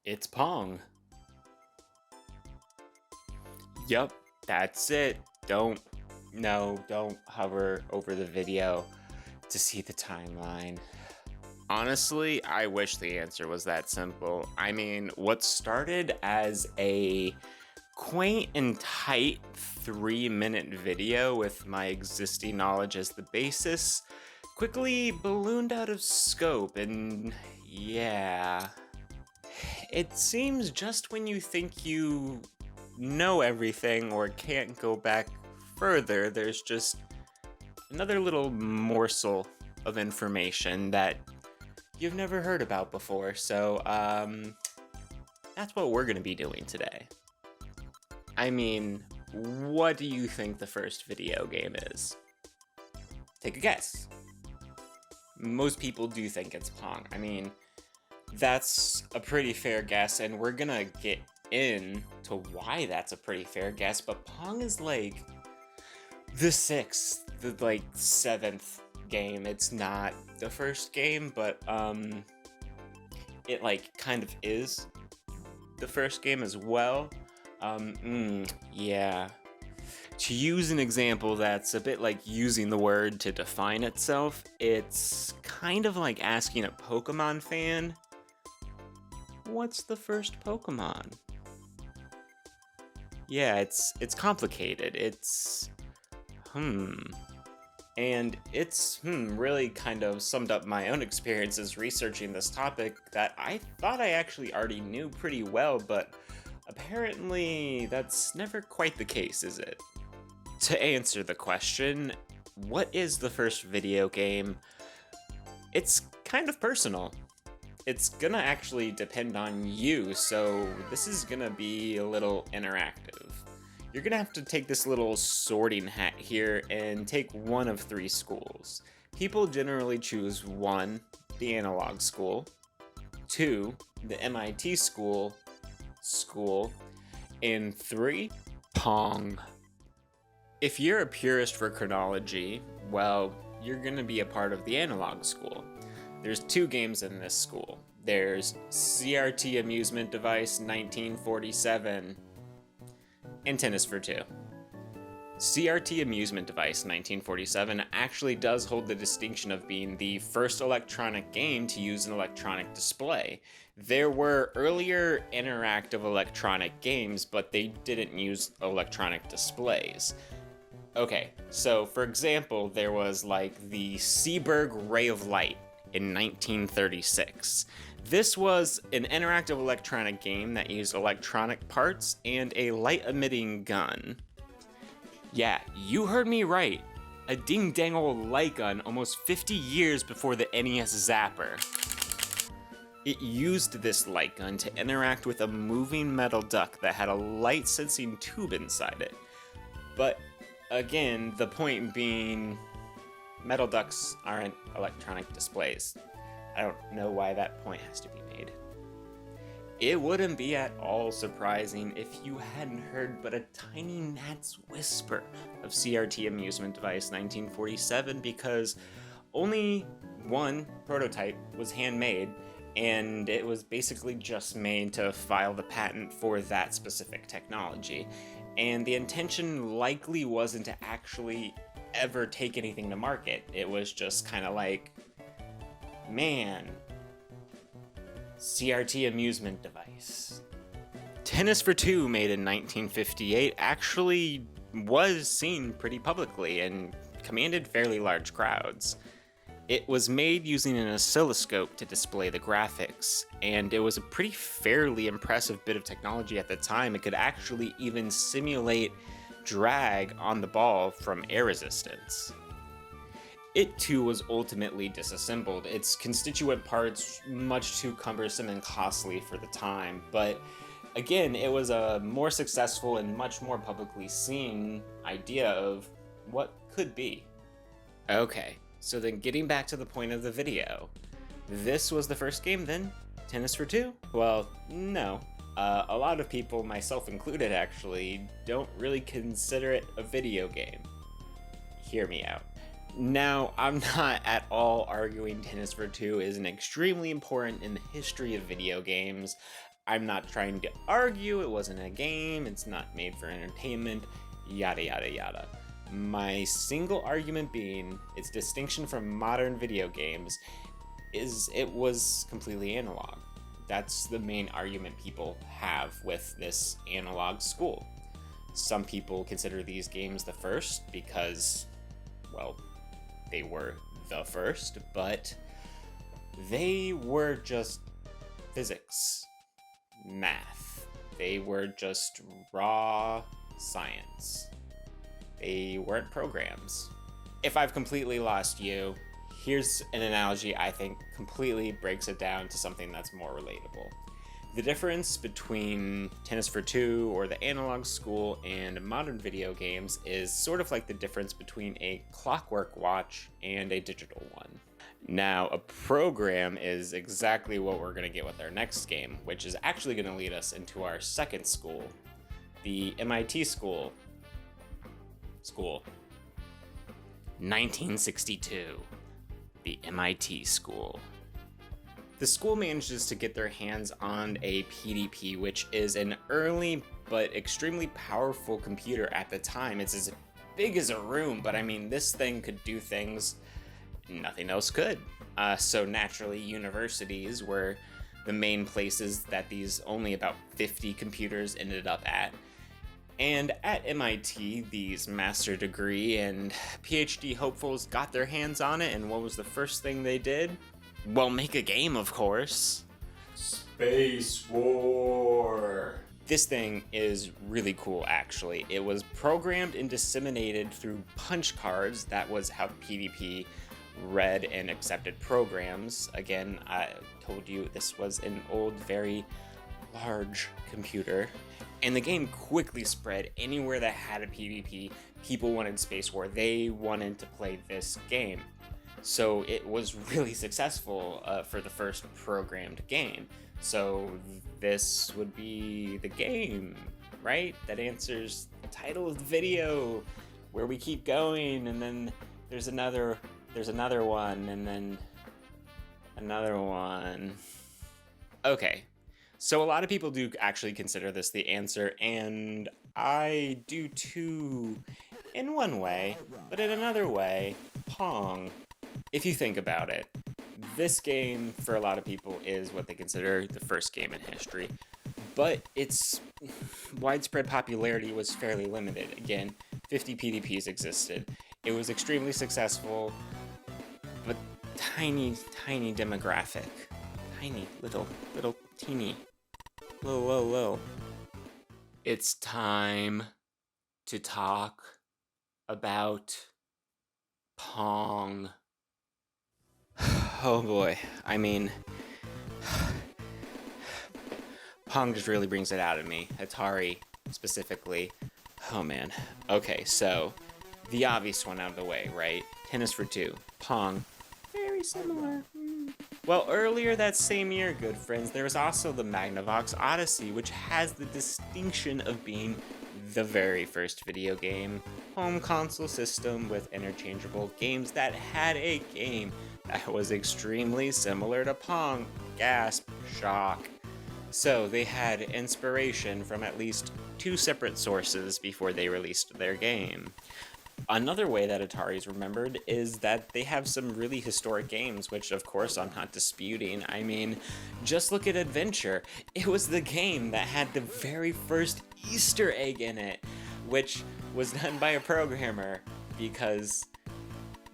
It's Pong. Yup, that's it. Don't hover over the video to see the timeline. Honestly, I wish the answer was that simple. I mean, what started as a quaint and tight 3-minute video with my existing knowledge as the basis quickly ballooned out of scope, and yeah. It seems just when you think you know everything or can't go back further, there's just another little morsel of information that you've never heard about before. So, that's what we're going to be doing today. I mean, what do you think the first video game is? Take a guess. Most people do think it's Pong. I mean, that's a pretty fair guess, and we're gonna get into why that's a pretty fair guess, but Pong is like the seventh game. It's not the first game, but it like kind of is the first game as well. Yeah. To use an example that's a bit like using the word to define itself, it's kind of like asking a Pokemon fan, what's the first Pokemon? Yeah, it's complicated. And it's really kind of summed up my own experiences researching this topic that I thought I actually already knew pretty well, but apparently that's never quite the case, is it? To answer the question, what is the first video game? It's kind of personal. It's gonna actually depend on you, so this is gonna be a little interactive. You're gonna have to take this little sorting hat here and take one of three schools. People generally choose 1, the analog school, 2, the MIT school, and 3, Pong. If you're a purist for chronology, well, you're gonna be a part of the analog school. There's 2 games in this school. There's CRT Amusement Device 1947 and Tennis for Two. CRT Amusement Device 1947 actually does hold the distinction of being the first electronic game to use an electronic display. There were earlier interactive electronic games, but they didn't use electronic displays. Okay, so for example, there was like the Seeburg Ray of Light in 1936. This was an interactive electronic game that used electronic parts and a light-emitting gun. Yeah, you heard me right. A ding-dang old light gun almost 50 years before the NES Zapper. It used this light gun to interact with a moving metal duck that had a light-sensing tube inside it. But again, the point being, metal ducks aren't electronic displays. I don't know why that point has to be made. It wouldn't be at all surprising if you hadn't heard but a tiny gnat's whisper of CRT Amusement Device 1947 because only one prototype was handmade, and it was basically just made to file the patent for that specific technology. And the intention likely wasn't to actually ever take anything to market. It was just kind of like, man, CRT Amusement Device. Tennis for Two, made in 1958, actually was seen pretty publicly and commanded fairly large crowds. It was made using an oscilloscope to display the graphics, and it was a pretty fairly impressive bit of technology at the time. It could actually even simulate drag on the ball from air resistance. It too was ultimately disassembled, its constituent parts much too cumbersome and costly for the time, but again, it was a more successful and much more publicly seen idea of what could be. Okay, so then getting back to the point of the video, this was the first game then? Tennis for Two? Well, no. A lot of people, myself included actually, don't really consider it a video game. Hear me out. Now, I'm not at all arguing Tennis for Two isn't extremely important in the history of video games. I'm not trying to argue it wasn't a game, it's not made for entertainment, yada yada yada. My single argument being its distinction from modern video games is it was completely analog. That's the main argument people have with this analog school. Some people consider these games the first because, well, they were the first, but they were just physics, math. They were just raw science. They weren't programs. If I've completely lost you, here's an analogy I think completely breaks it down to something that's more relatable. The difference between Tennis for Two or the analog school and modern video games is sort of like the difference between a clockwork watch and a digital one. Now, a program is exactly what we're going to get with our next game, which is actually going to lead us into our second school, the MIT school. 1962. The MIT school. The school manages to get their hands on a PDP, which is an early but extremely powerful computer at the time. It's as big as a room, but I mean, this thing could do things nothing else could. So naturally, universities were the main places that these only about 50 computers ended up at. And at MIT, these master degree and PhD hopefuls got their hands on it, and what was the first thing they did? Well, make a game, of course. Space War. This thing is really cool, actually. It was programmed and disseminated through punch cards. That was how PvP read and accepted programs. Again, I told you this was an old, very large computer. And the game quickly spread anywhere that had a PvP. People wanted Space War. They wanted to play this game. So it was really successful for the first programmed game. So this would be the game, right? That answers the title of the video, where we keep going, and then there's another one, and then another one. Okay, so a lot of people do actually consider this the answer, and I do too, in one way, but in another way, Pong. If you think about it, this game, for a lot of people, is what they consider the first game in history, but its widespread popularity was fairly limited. Again, 50 PDPs existed. It was extremely successful, but tiny demographic. Tiny, little, teeny. Little. It's time to talk about Pong. Oh boy, I mean, Pong just really brings it out of me. Atari, specifically. Oh man. Okay, so, the obvious one out of the way, right? Tennis for Two. Pong. Very similar. Well, earlier that same year, good friends, there was also the Magnavox Odyssey, which has the distinction of being the very first video game home console system with interchangeable games that had a game that was extremely similar to Pong. Gasp, shock. So they had inspiration from at least 2 separate sources before they released their game. Another way that Atari is remembered is that they have some really historic games, which of course I'm not disputing. I mean, just look at Adventure. It was the game that had the very first Easter egg in it, which was done by a programmer because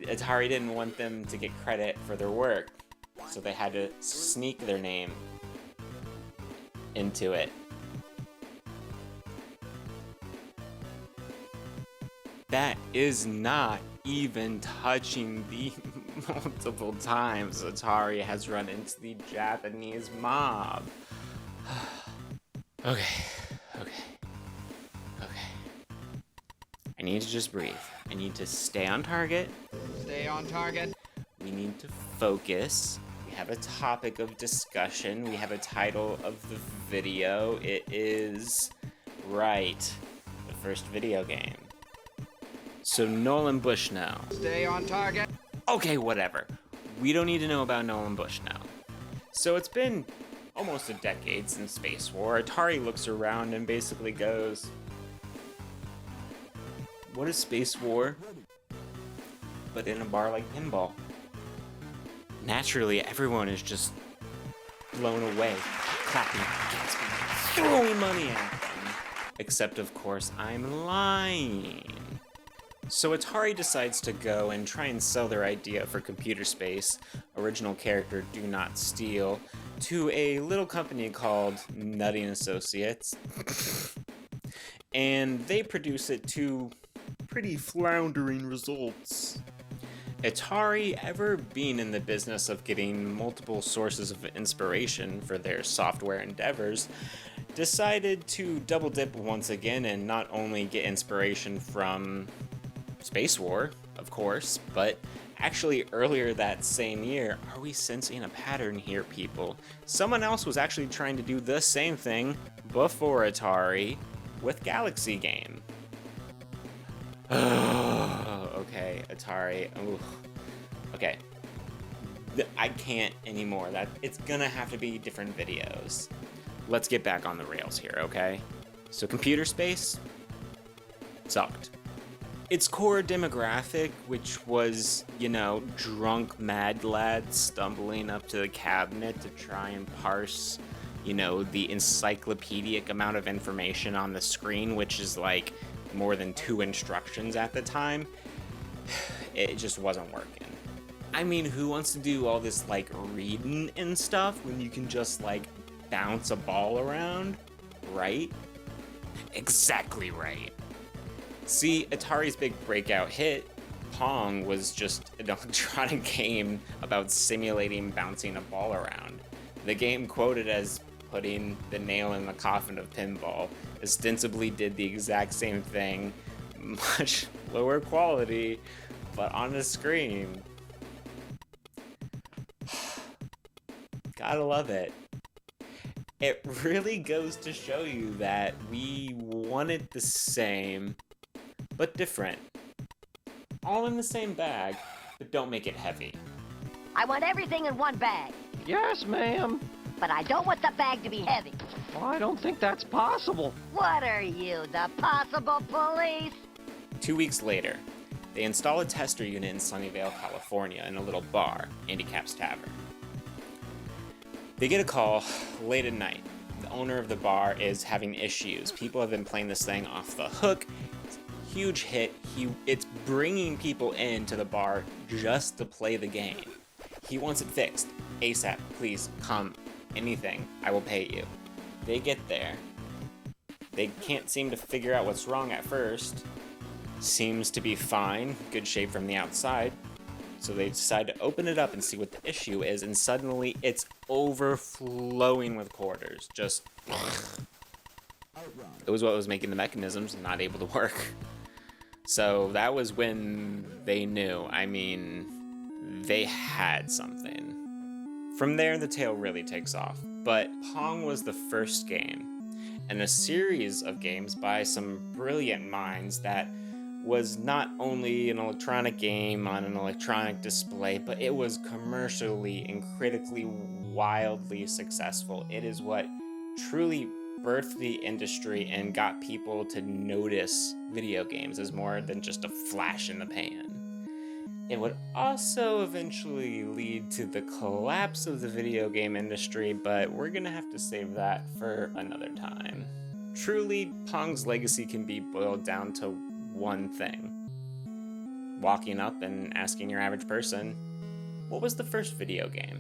Atari didn't want them to get credit for their work, so they had to sneak their name into it. That is not even touching the multiple times Atari has run into the Japanese mob. Okay. I need to just breathe. I need to stay on target. Stay on target. We need to focus. We have a topic of discussion. We have a title of the video. It is, right, the first video game. So Nolan Bushnell. Stay on target. Okay, whatever. We don't need to know about Nolan Bushnell. So it's been almost a decade since Space War. Atari looks around and basically goes, what is Space War? But in a bar like Pinball. Naturally, everyone is just blown away, clapping, gasping, throwing money at them. Except, of course, I'm lying. So Atari decides to go and try and sell their idea for Computer Space, original character Do Not Steal, to a little company called Nutting Associates. And they produce it to pretty floundering results. Atari, ever being in the business of getting multiple sources of inspiration for their software endeavors, decided to double dip once again and not only get inspiration from Space War, of course, but actually earlier that same year, are we sensing a pattern here, people? Someone else was actually trying to do the same thing before Atari with Galaxy Game. Okay, Atari. Ooh. Okay. I can't anymore. It's gonna have to be different videos. Let's get back on the rails here, okay? So Computer Space sucked. Its core demographic, which was, drunk mad lads stumbling up to the cabinet to try and parse, the encyclopedic amount of information on the screen, which is like more than 2 instructions at the time, it just wasn't working. I mean, who wants to do all this like reading and stuff when you can just like bounce a ball around, right? Exactly right. See, Atari's big breakout hit, Pong, was just an electronic game about simulating bouncing a ball around. The game, quoted as putting the nail in the coffin of pinball, ostensibly did the exact same thing, much lower quality, but on a screen. Gotta love it. It really goes to show you that we want it the same, but different. All in the same bag, but don't make it heavy. I want everything in one bag, Yes, ma'am. but I don't want the bag to be heavy. Well, I don't think that's possible. What are you, the possible police? 2 weeks later, they install a tester unit in Sunnyvale, California, in a little bar, Andy Cap's Tavern. They get a call late at night. The owner of the bar is having issues. People have been playing this thing off the hook. It's a huge hit. It's bringing people into the bar just to play the game. He wants it fixed. ASAP, please, come. Anything. I will pay you. They get there. They can't seem to figure out what's wrong at first. Seems to be fine. Good shape from the outside. So they decide to open it up and see what the issue is, and suddenly it's overflowing with quarters. Just... It was what was making the mechanisms not able to work. So that was when they knew. I mean, they had something. From there, the tale really takes off. But Pong was the first game, and a series of games by some brilliant minds that was not only an electronic game on an electronic display, but it was commercially and critically wildly successful. It is what truly birthed the industry and got people to notice video games as more than just a flash in the pan. It would also eventually lead to the collapse of the video game industry, but we're gonna have to save that for another time. Truly, Pong's legacy can be boiled down to one thing. Walking up and asking your average person, what was the first video game?